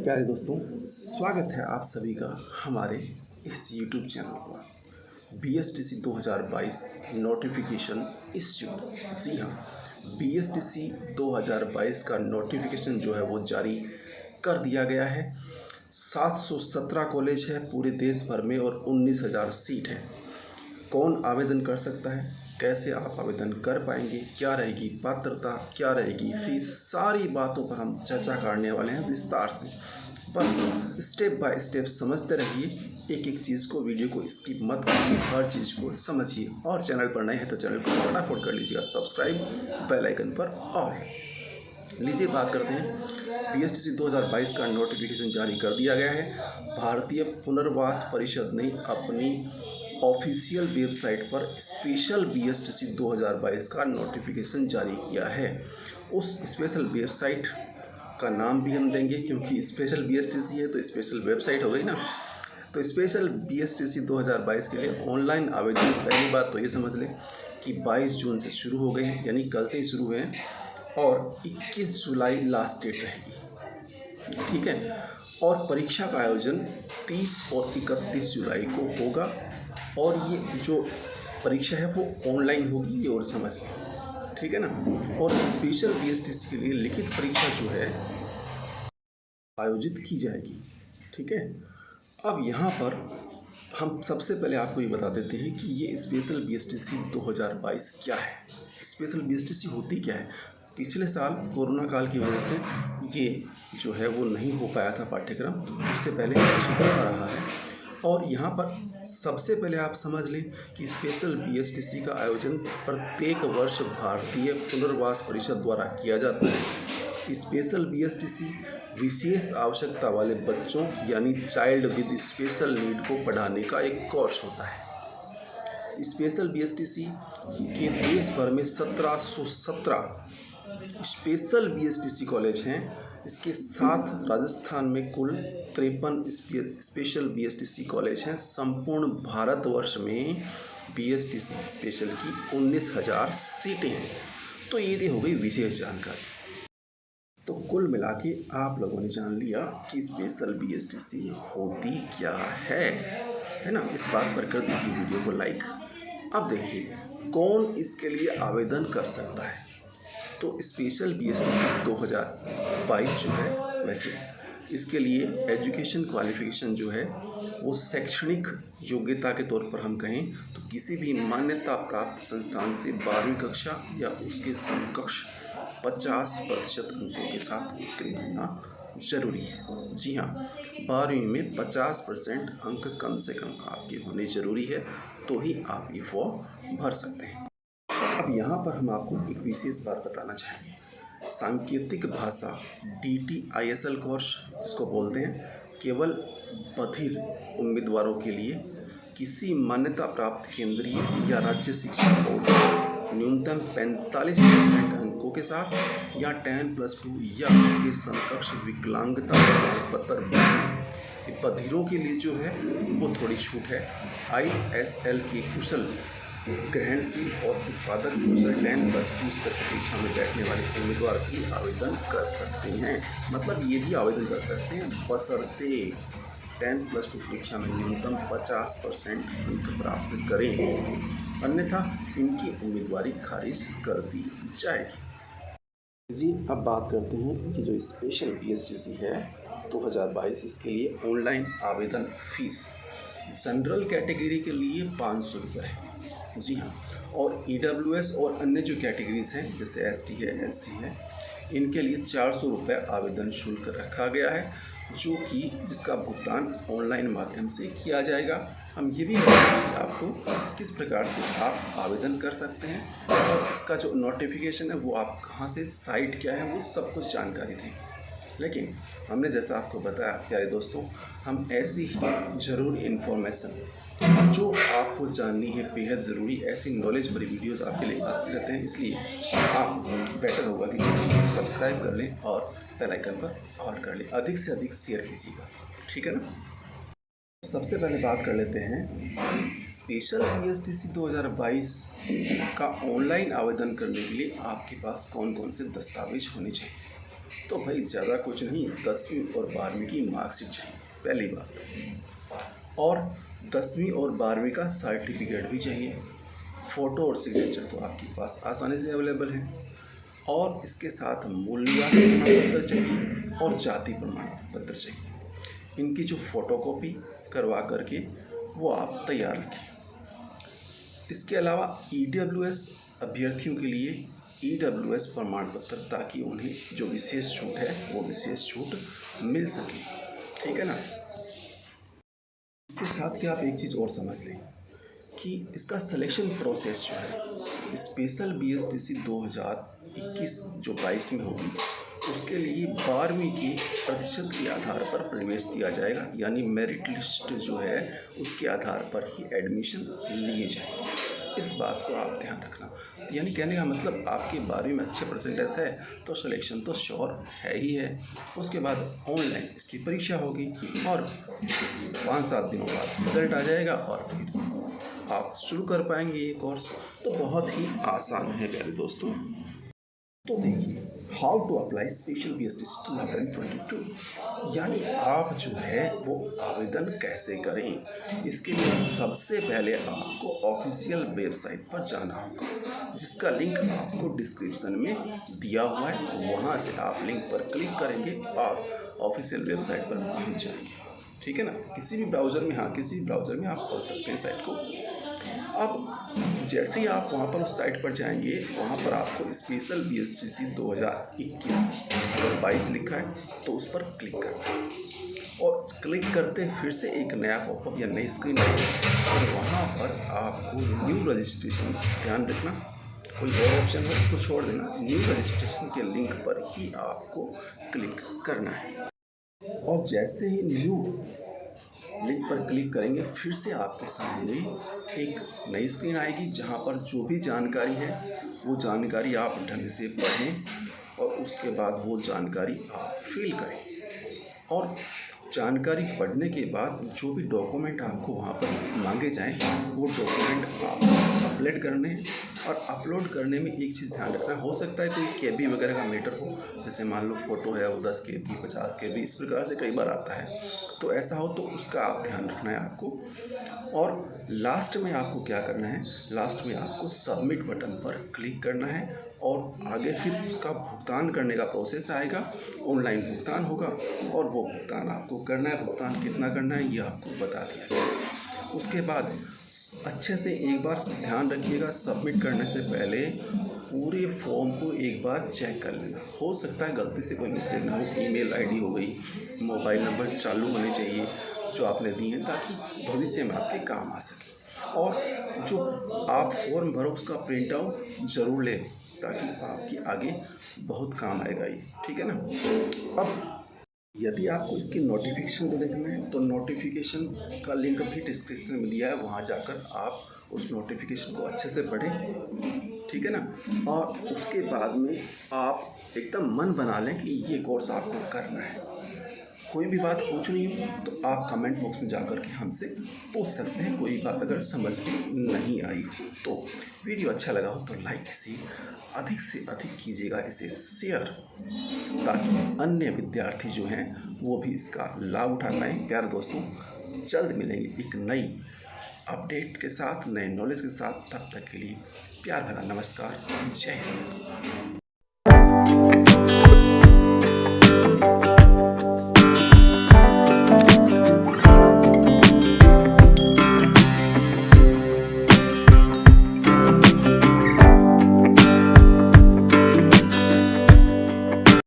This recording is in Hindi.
प्यारे दोस्तों, स्वागत है आप सभी का हमारे इस YouTube चैनल पर। BSTC 2022 notification issued. जी हाँ, BSTC 2022 का नोटिफिकेशन जो है वो जारी कर दिया गया है। 717 कॉलेज है पूरे देश भर में और 19,000 सीट है। कौन आवेदन कर सकता है, कैसे आप आवेदन कर पाएंगे, क्या रहेगी पात्रता, क्या रहेगी फीस, सारी बातों पर हम चर्चा करने वाले हैं विस्तार से। बस स्टेप बाय स्टेप समझते रहिए, एक एक चीज़ को, वीडियो को स्किप मत कीजिए, हर चीज़ को समझिए। और चैनल पर नए हैं तो चैनल को फटाफट कर लीजिएगा सब्सक्राइब, बेल आइकन पर ऑल। लीजिए बात करते हैं। BSTC 2022 का नोटिफिकेशन जारी कर दिया गया है। भारतीय पुनर्वास परिषद ने अपनी ऑफिशियल वेबसाइट पर स्पेशल BSTC 2022 का नोटिफिकेशन जारी किया है। उस स्पेशल वेबसाइट का नाम भी हम देंगे, क्योंकि स्पेशल BSTC है तो स्पेशल वेबसाइट हो गई ना। तो स्पेशल BSTC 2022 के लिए ऑनलाइन आवेदन, पहली बात तो ये समझ लें कि 22 जून से शुरू हो गए हैं, यानी कल से ही शुरू हुए हैं, और 21 जुलाई लास्ट डेट रहेगी। ठीक है। और परीक्षा का आयोजन 30 और 31 जुलाई को होगा, और ये जो परीक्षा है वो ऑनलाइन होगी, ये और समझ में, ठीक है ना। और स्पेशल BSTC के लिए लिखित परीक्षा जो है आयोजित की जाएगी। ठीक है। अब यहाँ पर हम सबसे पहले आपको ये बता देते हैं कि ये स्पेशल BSTC 2022 क्या है। स्पेशल BSTC होती क्या है। पिछले साल कोरोना काल की वजह से ये जो है वो नहीं हो पाया था पाठ्यक्रम, उससे पहले होता रहा है। और यहाँ पर सबसे पहले आप समझ लें कि स्पेशल BSTC का आयोजन प्रत्येक वर्ष भारतीय पुनर्वास परिषद द्वारा किया जाता है। स्पेशल BSTC विशेष आवश्यकता वाले बच्चों यानी चाइल्ड विद स्पेशल नीड को पढ़ाने का एक कोर्स होता है। स्पेशल BSTC के देश भर में 1717 स्पेशल BSTC कॉलेज हैं। इसके साथ राजस्थान में कुल 53 स्पेशल BSTC कॉलेज हैं। संपूर्ण भारतवर्ष में BSTC स्पेशल की 19,000 सीटें हैं। तो ये हो गई विशेष जानकारी। तो कुल मिला के आप लोगों ने जान लिया कि स्पेशल BSTC होती क्या है ना। इस बात पर कर दीजिए वीडियो को लाइक। अब देखिए कौन इसके लिए आवेदन कर सकता है। तो स्पेशल BSTC 2022 जो है, वैसे इसके लिए एजुकेशन क्वालिफिकेशन जो है वो शैक्षणिक योग्यता के तौर पर हम कहें तो किसी भी मान्यता प्राप्त संस्थान से 12वीं कक्षा या उसके समकक्ष 50% अंकों के साथ उत्तीर्ण होना जरूरी है। जी हाँ, 12वीं में 50% अंक कम से कम आपके होने जरूरी है, तो ही आप ये फॉर्म भर सकते हैं। अब यहाँ पर हम आपको एक विशेष बात बताना चाहेंगे। सांकेतिक भाषा DTISL कोर्स जिसको बोलते हैं, केवल बधिर उम्मीदवारों के लिए किसी मान्यता प्राप्त केंद्रीय या राज्य शिक्षा बोर्ड न्यूनतम 45% अंकों के साथ या 10+2 या इसके समकक्ष विकलांगता पत्र। बधिरों के लिए जो है वो थोड़ी छूट है। ISL की कुशल ग्रहणशील और उत्पादक कुशल 10+2 स्तर की परीक्षा में बैठने वाले उम्मीदवार भी आवेदन कर सकते हैं। मतलब ये भी आवेदन कर सकते हैं बशर्ते 10+2 परीक्षा में न्यूनतम 50% अंक प्राप्त करें, अन्यथा इनकी उम्मीदवारी खारिज कर दी जाएगी। जी, अब बात करते हैं कि जो स्पेशल BSTC है 2022, इसके लिए ऑनलाइन आवेदन फीस जनरल कैटेगरी के लिए 500 रुपये है। जी हाँ, और EWS और अन्य जो कैटेगरीज़ हैं जैसे ST है, SC है, इनके लिए 400 रुपये आवेदन शुल्क रखा गया है, जो कि जिसका भुगतान ऑनलाइन माध्यम से किया जाएगा। हम ये भी बताएंगे आपको किस प्रकार से आप आवेदन कर सकते हैं, और इसका जो नोटिफिकेशन है वो आप कहाँ से, साइट क्या है, वो सब कुछ जानकारी देंगे। लेकिन हमने जैसा आपको बताया प्यारे दोस्तों, हम ऐसी ही ज़रूर इन्फॉर्मेशन जो आपको जाननी है बेहद ज़रूरी, ऐसी नॉलेज भरी वीडियोस आपके लिए आते रहते हैं। इसलिए आप बेटर होगा कि चैनल को सब्सक्राइब कर लें और बेल आइकन पर ऑल कर लें, अधिक से अधिक शेयर कीजिएगा। ठीक है ना। सबसे पहले बात कर लेते हैं कि स्पेशल BSTC 2022 का ऑनलाइन आवेदन करने के लिए आपके पास कौन कौन से दस्तावेज होने चाहिए। तो भाई ज़्यादा कुछ नहीं, 10वीं और 12वीं की मार्कशीट चाहिए पहली बात, और 10वीं और 12वीं का सर्टिफिकेट भी चाहिए। फ़ोटो और सिग्नेचर तो आपके पास आसानी से अवेलेबल है, और इसके साथ मूल निवास प्रमाण पत्र चाहिए और जाति प्रमाण पत्र चाहिए। इनकी जो फ़ोटोकॉपी करवा करके वो आप तैयार रखें। इसके अलावा EWS अभ्यर्थियों के लिए EWS प्रमाण पत्र, ताकि उन्हें जो विशेष छूट है वो विशेष छूट मिल सके, ठीक है ना। इसके साथ कि आप एक चीज़ और समझ लें कि इसका सिलेक्शन प्रोसेस जो है स्पेशल BSTC 2021 जो 22 में होगी, उसके लिए 12वीं के प्रतिशत के आधार पर प्रवेश दिया जाएगा, यानी मेरिट लिस्ट जो है उसके आधार पर ही एडमिशन लिए जाएंगे। इस बात को आप ध्यान रखना। यानी कहने का मतलब आपके 12वीं में अच्छे परसेंटेज है तो सिलेक्शन तो श्योर है ही है। उसके बाद ऑनलाइन इसकी परीक्षा होगी और 5-7 दिनों बाद रिजल्ट आ जाएगा और फिर आप शुरू कर पाएंगे ये कोर्स। तो बहुत ही आसान है प्यारे दोस्तों। तो देखिए, how to apply special BSTC 2022, यानी आप जो है वो आवेदन कैसे करें। इसके लिए सबसे पहले आपको ऑफिशियल वेबसाइट पर जाना होगा, जिसका लिंक आपको डिस्क्रिप्शन में दिया हुआ है। वहाँ से आप लिंक पर क्लिक करेंगे और ऑफिशियल वेबसाइट पर पहुँच जाएंगे, ठीक है ना। किसी भी ब्राउज़र में, हाँ किसी भी ब्राउज़र में आप खोल सकते हैं साइट को। अब जैसे ही आप वहाँ पर उस साइट पर जाएंगे, वहाँ पर आपको स्पेशल BSTC 2021-22 लिखा है तो उस पर क्लिक करना है, और क्लिक करते फिर से एक नया पॉपअप या नई स्क्रीन आएगी, और वहाँ पर आपको न्यू रजिस्ट्रेशन, ध्यान रखना कोई और ऑप्शन है उसको छोड़ देना, न्यू रजिस्ट्रेशन के लिंक पर ही आपको क्लिक करना है। और जैसे ही न्यू लिंक पर क्लिक करेंगे फिर से आपके सामने एक नई स्क्रीन आएगी, जहां पर जो भी जानकारी है वो जानकारी आप ढंग से पढ़ें और उसके बाद वो जानकारी आप फिल करें। और जानकारी पढ़ने के बाद जो भी डॉक्यूमेंट आपको वहाँ पर मांगे जाएं वो डॉक्यूमेंट आप अपलोड करने हैं। और अपलोड करने में एक चीज़ ध्यान रखना, हो सकता है कोई KB वगैरह का मैटर हो, जैसे मान लो फ़ोटो है वो 10 KB 50 KB इस प्रकार से कई बार आता है, तो ऐसा हो तो उसका आप ध्यान रखना है आपको। और लास्ट में आपको क्या करना है, लास्ट में आपको सबमिट बटन पर क्लिक करना है, और आगे फिर उसका भुगतान करने का प्रोसेस आएगा। ऑनलाइन भुगतान होगा और वो भुगतान आपको करना है। भुगतान कितना करना है ये आपको बता दिया गया। उसके बाद अच्छे से एक बार ध्यान रखिएगा, सबमिट करने से पहले पूरे फॉर्म को एक बार चेक कर लेना। हो सकता है गलती से कोई मिस्टेक ना हो, ईमेल ID हो गई, मोबाइल नंबर चालू होने चाहिए जो आपने दिए हैं, ताकि भविष्य में आपके काम आ सके। और जो आप फॉर्म भरो उसका प्रिंट आउट ज़रूर लें, ताकि आपकी आगे बहुत काम आएगा ये, ठीक है ना। अब यदि आपको इसकी नोटिफिकेशन को देखना है तो नोटिफिकेशन का लिंक भी डिस्क्रिप्शन में दिया है, वहाँ जाकर आप उस नोटिफिकेशन को अच्छे से पढ़ें, ठीक है ना। और उसके बाद में आप एकदम मन बना लें कि ये कोर्स आपको करना है। कोई भी बात पूछनी हो तो आप कमेंट बॉक्स में जाकर के हमसे पूछ सकते हैं, कोई बात अगर समझ में नहीं आई हो तो। वीडियो अच्छा लगा हो तो लाइक इसे अधिक से अधिक कीजिएगा, इसे शेयर, ताकि अन्य विद्यार्थी जो हैं वो भी इसका लाभ उठा पाएँ। प्यारे दोस्तों, जल्द मिलेंगे एक नई अपडेट के साथ, नए नॉलेज के साथ। तब तक के लिए प्यार भरा नमस्कार, जय हिंद।